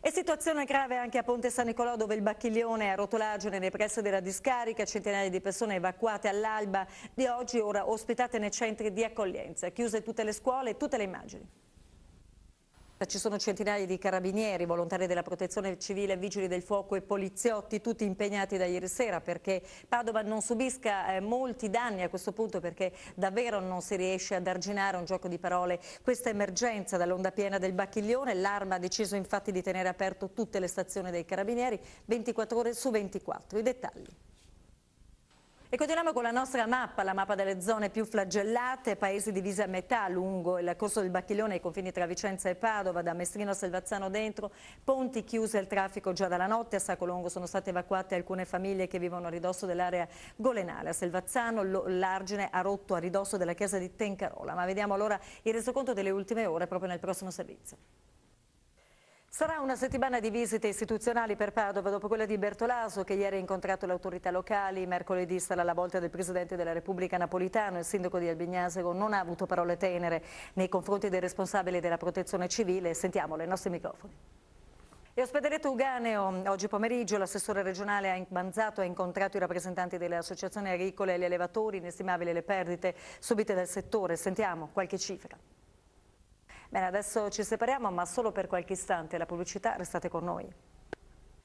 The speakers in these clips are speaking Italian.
E situazione grave anche a Ponte San Nicolò, dove il Bacchiglione ha rotto l'argine nei pressi della discarica, centinaia di persone evacuate all'alba di oggi, ora ospitate nei centri di accoglienza, chiuse tutte le scuole e tutte le immagini. Ci sono centinaia di carabinieri, volontari della protezione civile, vigili del fuoco e poliziotti, tutti impegnati da ieri sera perché Padova non subisca molti danni a questo punto, perché davvero non si riesce ad arginare, un gioco di parole, questa emergenza dall'onda piena del Bacchiglione. L'Arma ha deciso infatti di tenere aperto tutte le stazioni dei carabinieri 24 ore su 24. I dettagli. E continuiamo con la nostra mappa, la mappa delle zone più flagellate, paesi divisi a metà lungo il corso del Bacchiglione, ai confini tra Vicenza e Padova, da Mestrino a Selvazzano dentro, ponti chiusi al traffico già dalla notte. A Sacolongo sono state evacuate alcune famiglie che vivono a ridosso dell'area golenale. A Selvazzano l'argine ha rotto a ridosso della chiesa di Tencarola. Ma vediamo allora il resoconto delle ultime ore proprio nel prossimo servizio. Sarà una settimana di visite istituzionali per Padova dopo quella di Bertolaso, che ieri ha incontrato le autorità locali. Mercoledì sarà la volta del Presidente della Repubblica Napolitano. Il sindaco di Albignasego non ha avuto parole tenere nei confronti dei responsabili della protezione civile. Sentiamolo ai nostri microfoni. E Ospedaleto Uganeo, oggi pomeriggio l'assessore regionale Manzato ha incontrato i rappresentanti delle associazioni agricole e gli allevatori. Inestimabili le perdite subite dal settore. Sentiamo qualche cifra. Bene, adesso ci separiamo, ma solo per qualche istante. La pubblicità, restate con noi.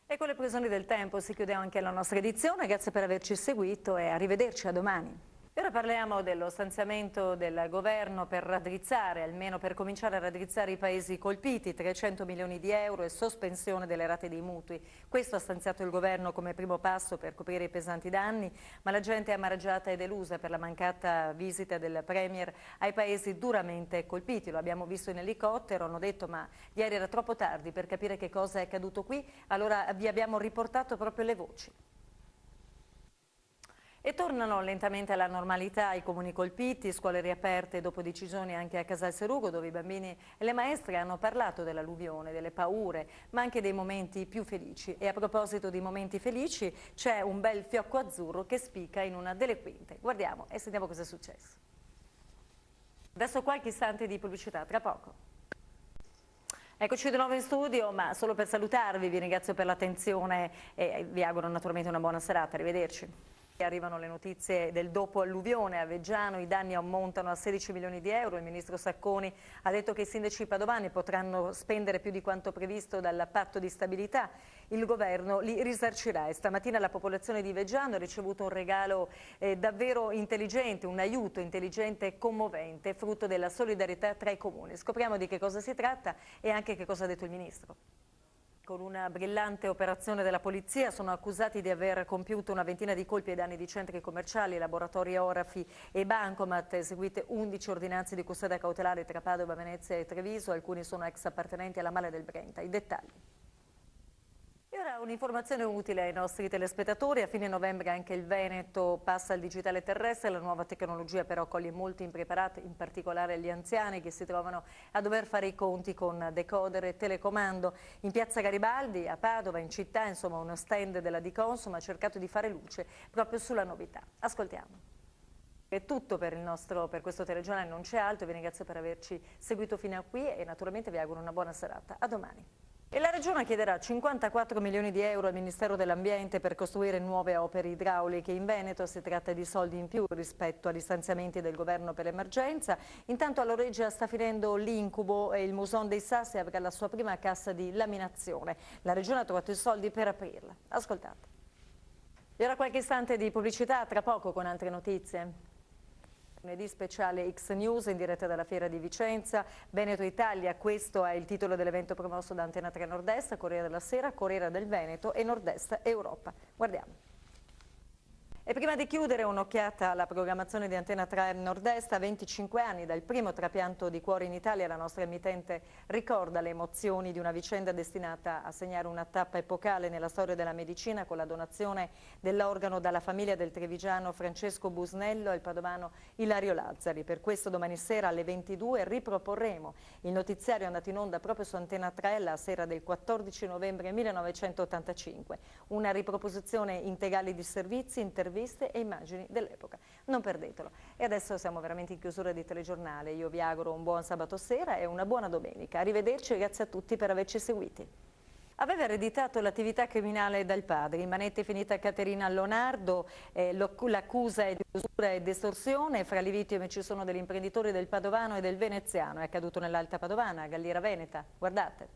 E con le previsioni del tempo si chiude anche la nostra edizione. Grazie per averci seguito e arrivederci, a domani. E ora parliamo dello stanziamento del governo per raddrizzare, almeno per cominciare a raddrizzare i paesi colpiti, 300 milioni di euro e sospensione delle rate dei mutui. Questo ha stanziato il governo come primo passo per coprire i pesanti danni, ma la gente è amareggiata e delusa per la mancata visita del Premier ai paesi duramente colpiti. Lo abbiamo visto in elicottero, hanno detto ma ieri era troppo tardi per capire che cosa è accaduto qui, allora vi abbiamo riportato proprio le voci. E tornano lentamente alla normalità i comuni colpiti, scuole riaperte dopo decisioni anche a Casalserugo, dove i bambini e le maestre hanno parlato dell'alluvione, delle paure, ma anche dei momenti più felici. E a proposito di momenti felici, c'è un bel fiocco azzurro che spicca in una delle quinte. Guardiamo e sentiamo cosa è successo. Adesso qualche istante di pubblicità, tra poco. Eccoci di nuovo in studio, ma solo per salutarvi, vi ringrazio per l'attenzione e vi auguro naturalmente una buona serata. Arrivederci. Arrivano le notizie del dopo alluvione a Veggiano, i danni ammontano a 16 milioni di euro. Il ministro Sacconi ha detto che i sindaci padovani potranno spendere più di quanto previsto dal patto di stabilità. Il governo li risarcirà e stamattina la popolazione di Veggiano ha ricevuto un regalo davvero intelligente, un aiuto intelligente e commovente, frutto della solidarietà tra i comuni. Scopriamo di che cosa si tratta e anche che cosa ha detto il ministro. Con una brillante operazione della polizia sono accusati di aver compiuto una ventina di colpi ai danni di centri commerciali, laboratori orafi e bancomat. Eseguite 11 ordinanze di custodia cautelare tra Padova, Venezia e Treviso. Alcuni sono ex appartenenti alla Mala del Brenta. I dettagli. E ora un'informazione utile ai nostri telespettatori: a fine novembre anche il Veneto passa al digitale terrestre. La nuova tecnologia però coglie molti impreparati, in particolare gli anziani che si trovano a dover fare i conti con decoder e telecomando. In piazza Garibaldi, a Padova, in città, insomma uno stand della Diconsum ha cercato di fare luce proprio sulla novità. Ascoltiamo. È tutto per questo telegiornale, non c'è altro. Vi ringrazio per averci seguito fino a qui e naturalmente vi auguro una buona serata. A domani. E la Regione chiederà 54 milioni di euro al Ministero dell'Ambiente per costruire nuove opere idrauliche in Veneto. Si tratta di soldi in più rispetto agli stanziamenti del governo per l'emergenza. Intanto a Loreggia sta finendo l'incubo e il Muson dei Sassi avrà la sua prima cassa di laminazione. La Regione ha trovato i soldi per aprirla. Ascoltate. E ora qualche istante di pubblicità, tra poco con altre notizie. Lunedì speciale X News in diretta dalla Fiera di Vicenza, Veneto Italia, questo è il titolo dell'evento promosso da Antena 3 Nord-Est, Corriere della Sera, Corriere del Veneto e Nord-Est Europa. Guardiamo. E prima di chiudere un'occhiata alla programmazione di Antena 3 Nord-Est. A 25 anni dal primo trapianto di cuore in Italia, la nostra emittente ricorda le emozioni di una vicenda destinata a segnare una tappa epocale nella storia della medicina, con la donazione dell'organo dalla famiglia del trevigiano Francesco Busnello e il padovano Ilario Lazzari. Per questo domani sera alle 22 riproporremo il notiziario andato in onda proprio su Antena 3 la sera del 14 novembre 1985. Una riproposizione integrale di servizi, interviste e immagini dell'epoca. Non perdetelo. E adesso siamo veramente in chiusura di telegiornale. Io vi auguro un buon sabato sera e una buona domenica. Arrivederci e grazie a tutti per averci seguiti. Aveva ereditato l'attività criminale dal padre, in manette è finita Caterina Lonardo, l'accusa è di usura ed estorsione, fra le vittime ci sono degli imprenditori del Padovano e del Veneziano, è accaduto nell'Alta Padovana, Galliera Veneta, guardate.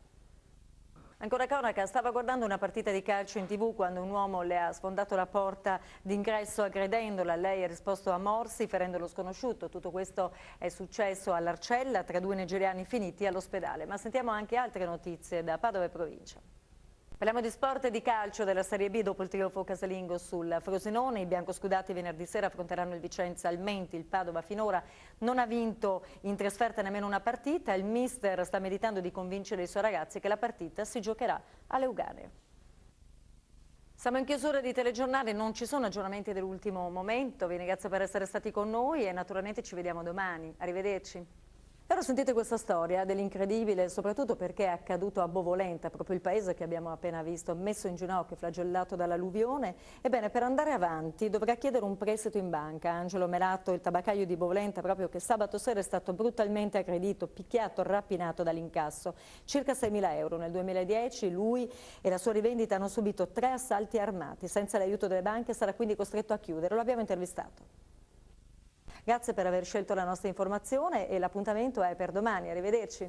Ancora cronaca, stava guardando una partita di calcio in TV quando un uomo le ha sfondato la porta d'ingresso aggredendola. Lei ha risposto a morsi ferendo lo sconosciuto. Tutto questo è successo all'Arcella tra due nigeriani finiti all'ospedale. Ma sentiamo anche altre notizie da Padova e provincia. Parliamo di sport e di calcio della Serie B dopo il trionfo casalingo sul Frosinone. I biancoscudati venerdì sera affronteranno il Vicenza al Menti. Il Padova finora non ha vinto in trasferta nemmeno una partita. Il mister sta meditando di convincere i suoi ragazzi che la partita si giocherà a Leuganeo. Siamo in chiusura di telegiornale, non ci sono aggiornamenti dell'ultimo momento. Vi ringrazio per essere stati con noi e naturalmente ci vediamo domani. Arrivederci. Ora sentite questa storia dell'incredibile, soprattutto perché è accaduto a Bovolenta, proprio il paese che abbiamo appena visto, messo in ginocchio, flagellato dall'alluvione. Ebbene, per andare avanti dovrà chiedere un prestito in banca. Angelo Melatto, il tabaccaio di Bovolenta, proprio che sabato sera è stato brutalmente aggredito, picchiato, rapinato dall'incasso. Circa 6.000 euro. Nel 2010 lui e la sua rivendita hanno subito 3 assalti armati. Senza l'aiuto delle banche sarà quindi costretto a chiudere. Lo abbiamo intervistato. Grazie per aver scelto la nostra informazione e l'appuntamento è per domani. Arrivederci.